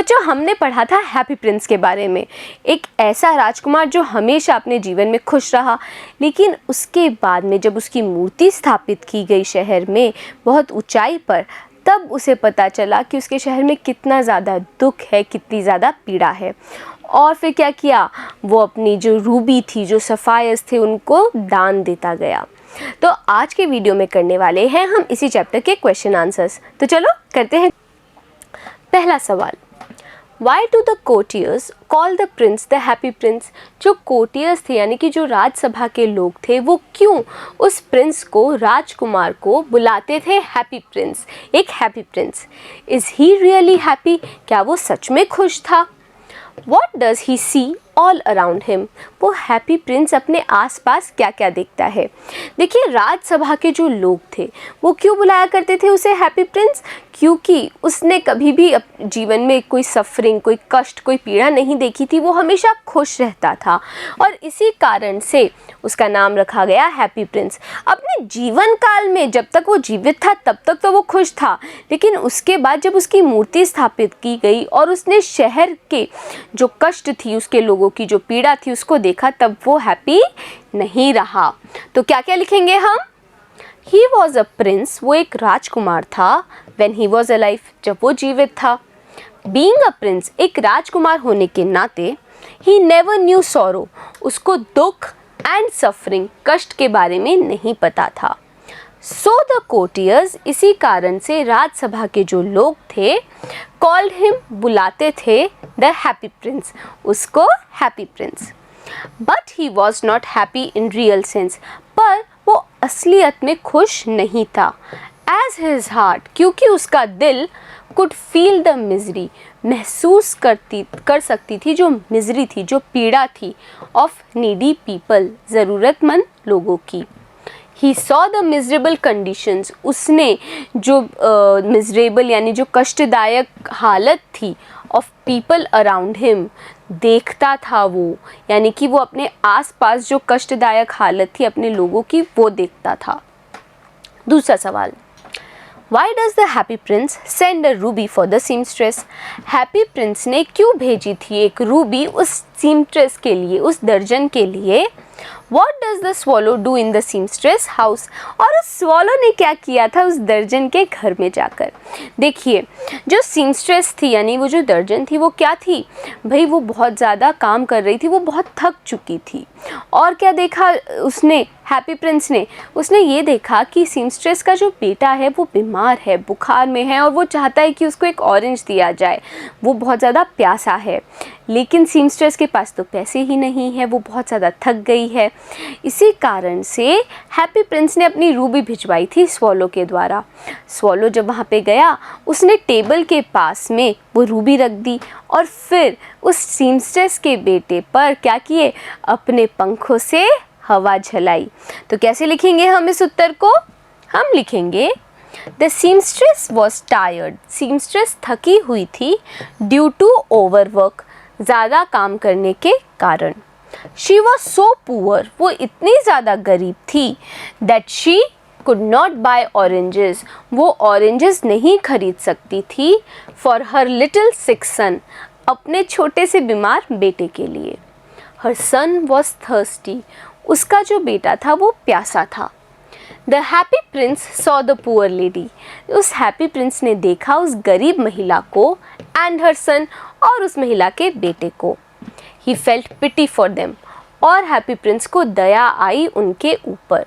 बच्चों, हमने पढ़ा था हैप्पी प्रिंस के बारे में। एक ऐसा राजकुमार जो हमेशा अपने जीवन में खुश रहा, लेकिन उसके बाद में जब उसकी मूर्ति स्थापित की गई शहर में बहुत ऊंचाई पर, तब उसे पता चला कि उसके शहर में कितना ज़्यादा दुख है, कितनी ज़्यादा पीड़ा है। और फिर क्या किया, वो अपनी जो रूबी थी, जो सफ़ायर्स थे, उनको दान देता गया। तो आज के वीडियो में करने वाले हैं हम इसी चैप्टर के क्वेश्चन आंसर्स। तो चलो करते हैं। पहला सवाल, why do the courtiers call the Prince the happy Prince? जो कोर्टियर्स थे यानी कि जो राजसभा के लोग थे, वो क्यों उस प्रिंस को, राजकुमार को बुलाते थे हैप्पी प्रिंस, एक happy Prince? Is he really happy? क्या वो सच में खुश था? What does he see all around him? वो हैप्पी प्रिंस अपने आसपास क्या क्या देखता है? देखिए, राजसभा के जो लोग थे वो क्यों बुलाया करते थे उसे हैप्पी प्रिंस? क्योंकि उसने कभी भी जीवन में कोई सफरिंग, कोई कष्ट, कोई पीड़ा नहीं देखी थी। वो हमेशा खुश रहता था और इसी कारण से उसका नाम रखा गया हैप्पी प्रिंस। अपने जीवन काल में जब तक वो जीवित था तब तक तो वो खुश था, लेकिन उसके बाद जब उसकी मूर्ति स्थापित की गई और उसने शहर के जो कष्ट थी, उसके लोगों की जो पीड़ा थी, उसको देखा, तब वो हैप्पी नहीं रहा। तो क्या क्या लिखेंगे हम? He was a prince, वो एक राजकुमार था। When he was alive, जब वो जीवित था। Being a prince, एक राजकुमार होने के नाते, he never knew sorrow, उसको दुख and suffering, कष्ट के बारे में नहीं पता था। So the courtiers, इसी कारण से राजसभा के जो लोग थे, called him, बुलाते थे the happy prince, उसको happy prince. But he was not happy in real sense, पर वो असलियत में खुश नहीं था। As his heart, क्योंकि उसका दिल could feel the misery, महसूस कर सकती थी जो मिजरी थी, जो पीड़ा थी, of needy people, ज़रूरतमंद लोगों की। He saw the miserable conditions, उसने जो miserable यानी जो कष्टदायक हालत थी of people around him, देखता था वो, यानी कि वो अपने आसपास जो कष्टदायक हालत थी अपने लोगों की, वो देखता था। दूसरा सवाल, Why does the happy prince send a ruby for the seamstress? Happy Prince ने क्यों भेजी थी एक रूबी उस सीमट्रेस के लिए, उस दर्जन के लिए? What does the swallow do in the seamstress house? और उस स्वॉलो ने क्या किया था उस दर्जन के घर में जाकर? देखिए, जो सीमस्ट्रेस थी यानी वो जो दर्जन थी, वो क्या थी भाई? वो बहुत ज़्यादा काम कर रही थी, वो बहुत थक चुकी थी। और क्या देखा उसने, हैप्पी प्रिंस ने? उसने ये देखा कि सीमस्ट्रेस का जो बेटा है वो बीमार है, बुखार में है, और वो चाहता है कि उसको एक ऑरेंज दिया जाए। वो बहुत ज़्यादा प्यासा है, लेकिन सीमस्ट्रेस के पास तो पैसे ही नहीं है, वो बहुत ज़्यादा थक गई है। इसी कारण से हैप्पी प्रिंस ने अपनी रूबी भिजवाई थी स्वॉलो के द्वारा। स्वॉलो जब वहाँ पे गया, उसने टेबल के पास में वो रूबी रख दी और फिर उस सीमस्ट्रेस के बेटे पर क्या किए, अपने पंखों से हवा झलाई। तो कैसे लिखेंगे हम इस उत्तर को? हम लिखेंगे the seamstress was tired, seamstress थकी हुई थी, ड्यू टू ओवरवर्क, ज़्यादा काम करने के कारण। शी वॉज सो पुअर, वो इतनी ज़्यादा गरीब थी, that she could not buy oranges, वो ऑरेंजेस नहीं खरीद सकती थी, फॉर हर लिटिल सिक सन, अपने छोटे से बीमार बेटे के लिए। हर सन वॉज थर्स्टी, उसका जो बेटा था वो प्यासा था। The happy Prince saw the poor lady, उस हैप्पी प्रिंस ने देखा उस गरीब महिला को, एंड हर सन, और उस महिला के बेटे को। He felt pity for them, और हैप्पी प्रिंस को दया आई उनके ऊपर।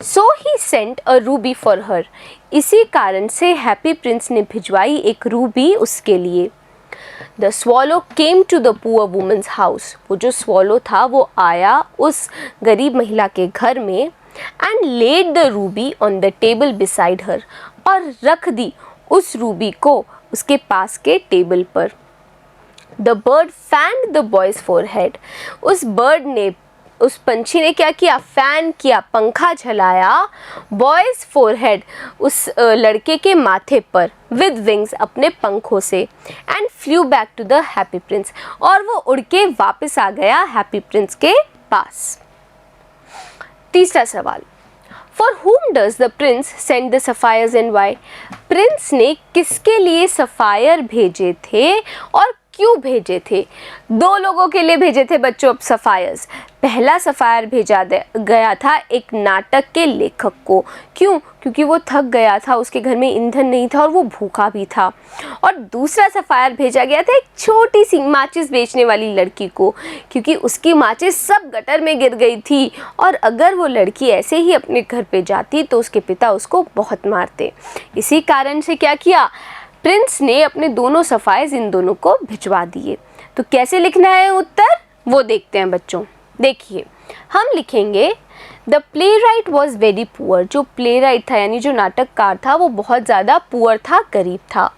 So he sent a ruby for her, इसी कारण से हैप्पी प्रिंस ने भिजवाई एक रूबी उसके लिए। The swallow came to the poor women's house, वो जो स्वॉलो था वो आया उस गरीब महिला के घर में, and laid the ruby on the table beside her, और रख दी उस रूबी को उसके पास के टेबल पर। The bird fanned the boy's forehead, उस बर्ड ने, उस पंछी ने क्या किया? फैन किया, पंखा झलाया बॉयज फोरहेड, उस लड़के के माथे पर, विद विंग्स, अपने पंखों से, and flew back to the happy prince, और वो उड़ के वापस आ गया हैप्पी प्रिंस के पास। तीसरा सवाल, for whom does the prince send the sapphires and why? Prince ने किसके लिए सफ़ायर भेजे थे और क्यों भेजे थे? दो लोगों के लिए भेजे थे बच्चों सफ़ायर्स। पहला सफ़ायर भेजा गया था एक नाटक के लेखक को। क्यों? क्योंकि वो थक गया था, उसके घर में ईंधन नहीं था और वो भूखा भी था। और दूसरा सफ़ायर भेजा गया था एक छोटी सी माचिस बेचने वाली लड़की को, क्योंकि उसकी माचिस सब गटर में गिर गई थी और अगर वो लड़की ऐसे ही अपने घर पे जाती तो उसके पिता उसको बहुत मारते। इसी कारण से क्या किया, प्रिंस ने अपने दोनों सफ़ायर्स इन दोनों को भिजवा दिए। तो कैसे लिखना है उत्तर, वो देखते हैं बच्चों। देखिए, हम लिखेंगे the play right was very poor. जो प्ले राइट था यानी जो नाटककार था वो बहुत ज़्यादा पुअर था, गरीब था।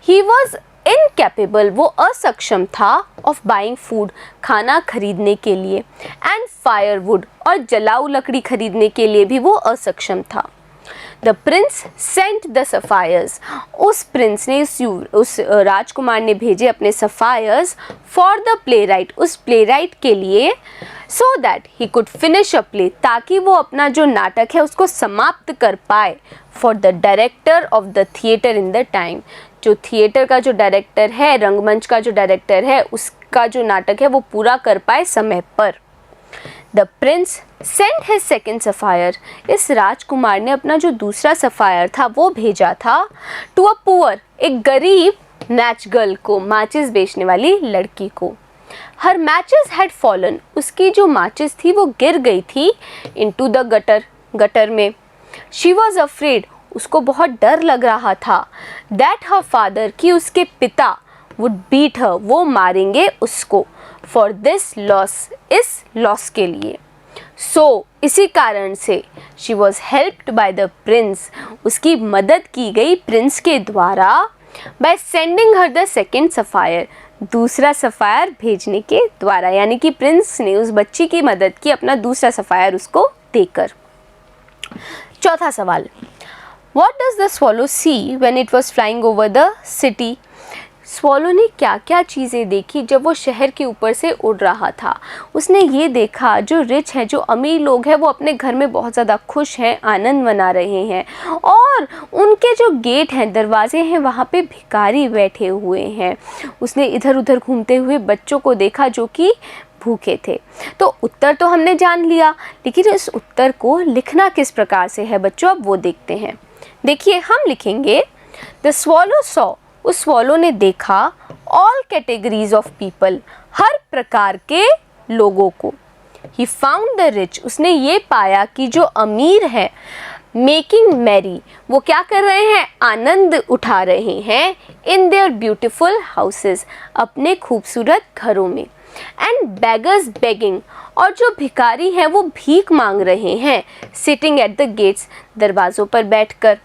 ही वॉज इनकैपेबल, वो असक्षम था, ऑफ बाइंग फूड, खाना खरीदने के लिए, एंड फायरवुड, और जलाऊ लकड़ी खरीदने के लिए भी वो असक्षम था। द प्रिंस सेंट द सफ़ायर्स, उस प्रिंस ने उस राजकुमार ने भेजे अपने सफ़ायर्स फॉर द प्ले राइट, उस प्ले राइट के लिए, so that he could finish a play, ताकि वो अपना जो नाटक है उसको समाप्त कर पाए। For the director of the theatre in the time, जो थिएटर का जो डायरेक्टर है, रंगमंच का जो डायरेक्टर है, उसका जो नाटक है वो पूरा कर पाए समय पर। The Prince sent his second sapphire, इस राजकुमार ने अपना जो दूसरा सफ़ायर था वो भेजा था टू अ पुअर, एक गरीब मैच गर्ल को, माचिस बेचने वाली लड़की को। हर मैचेस हैड फॉलन, उसकी जो माचिस थी वो गिर गई थी इनटू द गटर, गटर में। शी वॉज अफ्रेड, उसको बहुत डर लग रहा था। दैट हर फादर, कि उसके पिता, वुड बीट हर, वो मारेंगे उसको। फॉर दिस लॉस, इस लॉस के लिए। सो इसी कारण से she was helped by the Prince, उसकी मदद की गई प्रिंस के द्वारा, by sending her the second sapphire, दूसरा सफ़ायर भेजने के द्वारा, यानी कि प्रिंस ने उस बच्ची की मदद की अपना दूसरा सफ़ायर उसको देकर। चौथा सवाल, What does the swallow see when it was flying over the city? Swallow ने क्या क्या चीज़ें देखी जब वो शहर के ऊपर से उड़ रहा था? उसने ये देखा जो रिच है, जो अमीर लोग हैं, वो अपने घर में बहुत ज़्यादा खुश हैं, आनंद मना रहे हैं, और उनके जो गेट हैं, दरवाजे हैं, वहाँ पे भिखारी बैठे हुए हैं। उसने इधर उधर घूमते हुए बच्चों को देखा जो कि भूखे थे। तो उत्तर तो हमने जान लिया, लेकिन इस उत्तर को लिखना किस प्रकार से है बच्चों, अब वो देखते हैं। देखिए, हम लिखेंगे द स्वॉलो सॉ, उस स्वॉलो ने देखा ऑल कैटेगरीज ऑफ पीपल, हर प्रकार के लोगों को। ही फाउंड द रिच, उसने ये पाया कि जो अमीर है, मेकिंग मैरी, वो क्या कर रहे हैं, आनंद उठा रहे हैं, इन देयर ब्यूटिफुल हाउसेस, अपने खूबसूरत घरों में। एंड बेगर्स बेगिंग, और जो भिखारी हैं वो भीख मांग रहे हैं, सिटिंग एट द गेट्स, दरवाज़ों पर बैठकर।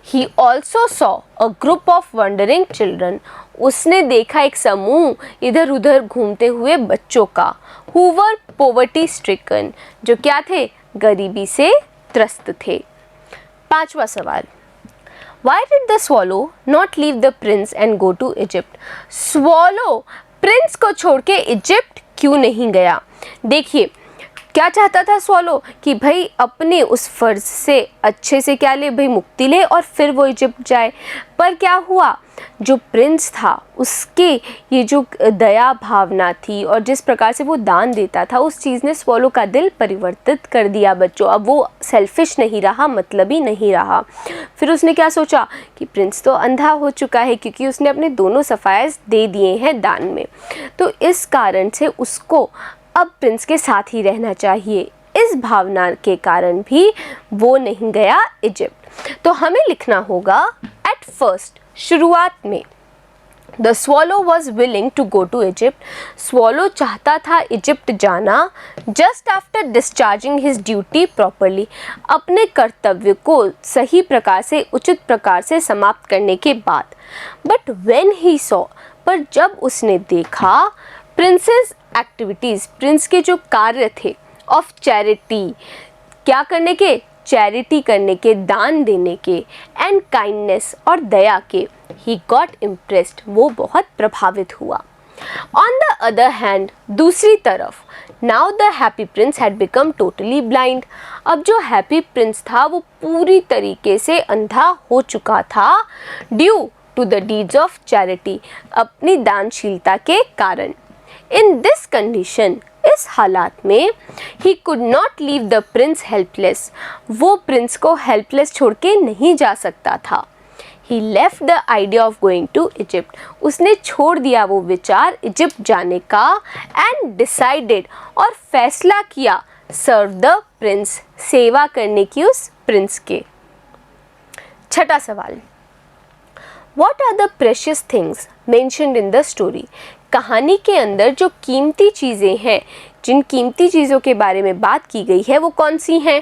He also saw a group of wandering children, उसने देखा एक समूह इधर उधर घूमते हुए बच्चों का, who were poverty stricken, जो क्या थे, गरीबी से त्रस्त थे। पांचवा सवाल, Why did the swallow not leave the prince and go to Egypt? Swallow Prince को छोड़ के इजिप्ट क्यों नहीं गया? देखिए, क्या चाहता था स्वॉलो कि भाई अपने उस फ़र्ज से अच्छे से क्या ले, भाई मुक्ति ले और फिर वो इजिप्ट जाए। पर क्या हुआ, जो प्रिंस था उसके ये जो दया भावना थी और जिस प्रकार से वो दान देता था, उस चीज़ ने स्वॉलो का दिल परिवर्तित कर दिया बच्चों। अब वो सेल्फिश नहीं रहा, मतलबी नहीं रहा। फिर उसने क्या सोचा कि प्रिंस तो अंधा हो चुका है क्योंकि उसने अपने दोनों सफ़ायर्स दे दिए हैं दान में, तो इस कारण से उसको अब प्रिंस के साथ ही रहना चाहिए। इस भावना के कारण भी वो नहीं गया इजिप्ट। तो हमें लिखना होगा एट फर्स्ट, शुरुआत में, the swallow was willing to go to Egypt, swallow चाहता था इजिप्ट जाना, just after discharging his duty properly, अपने कर्तव्य को सही प्रकार से, उचित प्रकार से समाप्त करने के बाद। बट व्हेन ही सॉ, पर जब उसने देखा, प्रिंसेस एक्टिविटीज़, प्रिंस के जो कार्य थे, ऑफ चैरिटी, क्या करने के, चैरिटी करने के, दान देने के, एंड काइंडनेस, और दया के, ही गॉट इम्प्रेस्ड, वो बहुत प्रभावित हुआ। ऑन द अदर हैंड, दूसरी तरफ, now the happy Prince had become totally blind. अब जो हैप्पी प्रिंस था वो पूरी तरीके से अंधा हो चुका था, due to the deeds of charity, अपनी दानशीलता के कारण। इन दिस कंडीशन, इस हालात में, he could not leave the Prince helpless, वो प्रिंस को हेल्पलेस छोड़ के नहीं जा सकता था। He left the idea of going to Egypt, उसने छोड़ दिया वो विचार इजिप्ट जाने का, and decided, और फैसला किया, serve the prince, सेवा करने की उस प्रिंस के। छठा सवाल, What are the precious things mentioned in the story? कहानी के अंदर जो कीमती चीज़ें हैं, जिन कीमती चीज़ों के बारे में बात की गई है वो कौन सी हैं?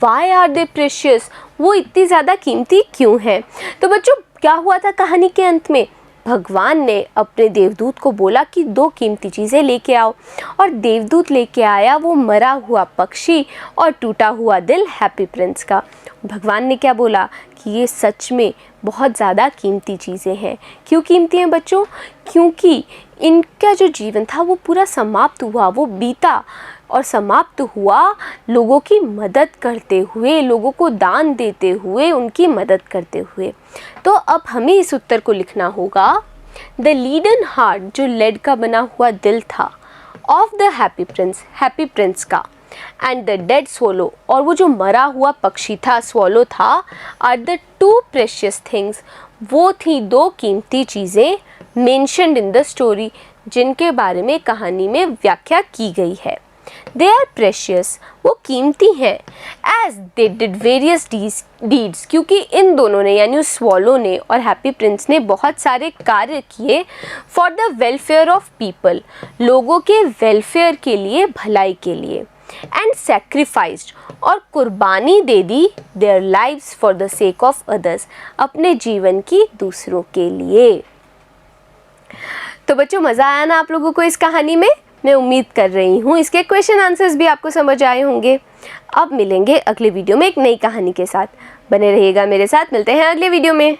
Why are they precious? वो इतनी ज़्यादा कीमती क्यों हैं? तो बच्चों क्या हुआ था कहानी के अंत में? भगवान ने अपने देवदूत को बोला कि 2 कीमती चीज़ें लेके आओ, और देवदूत लेके आया वो मरा हुआ पक्षी और टूटा हुआ दिल हैप्पी प्रिंस का। भगवान ने क्या बोला कि ये सच में बहुत ज़्यादा कीमती चीज़ें हैं। क्यों कीमती हैं बच्चों? क्योंकि इनका जो जीवन था वो पूरा समाप्त हुआ, वो बीता और समाप्त हुआ लोगों की मदद करते हुए, लोगों को दान देते हुए, उनकी मदद करते हुए। तो अब हमें इस उत्तर को लिखना होगा, द लीडन हार्ट, जो लेड का बना हुआ दिल था, of the happy Prince, happy Prince का, एंड द डेड स्वॉलो, और वो जो मरा हुआ पक्षी था, स्वॉलो था, आर द 2 प्रेशियस थिंग्स, वो थी 2 कीमती चीज़ें मेंशन्ड इन द स्टोरी, जिनके बारे में कहानी में व्याख्या की गई है। They are precious, वो कीमती हैं, as they did various deeds, क्योंकि इन दोनों ने यानी उस स्वॉलो ने और हैप्पी प्रिंस ने बहुत सारे कार्य किए, for the welfare of people, लोगों के वेलफेयर के लिए, भलाई के लिए, and sacrificed, और कुर्बानी दे दी, their lives for the sake of others, अपने जीवन की दूसरों के लिए। तो बच्चों मज़ा आया ना आप लोगों को इस कहानी में? मैं उम्मीद कर रही हूँ इसके क्वेश्चन आंसर्स भी आपको समझ आए होंगे। अब मिलेंगे अगले वीडियो में एक नई कहानी के साथ। बने रहिएगा मेरे साथ, मिलते हैं अगले वीडियो में।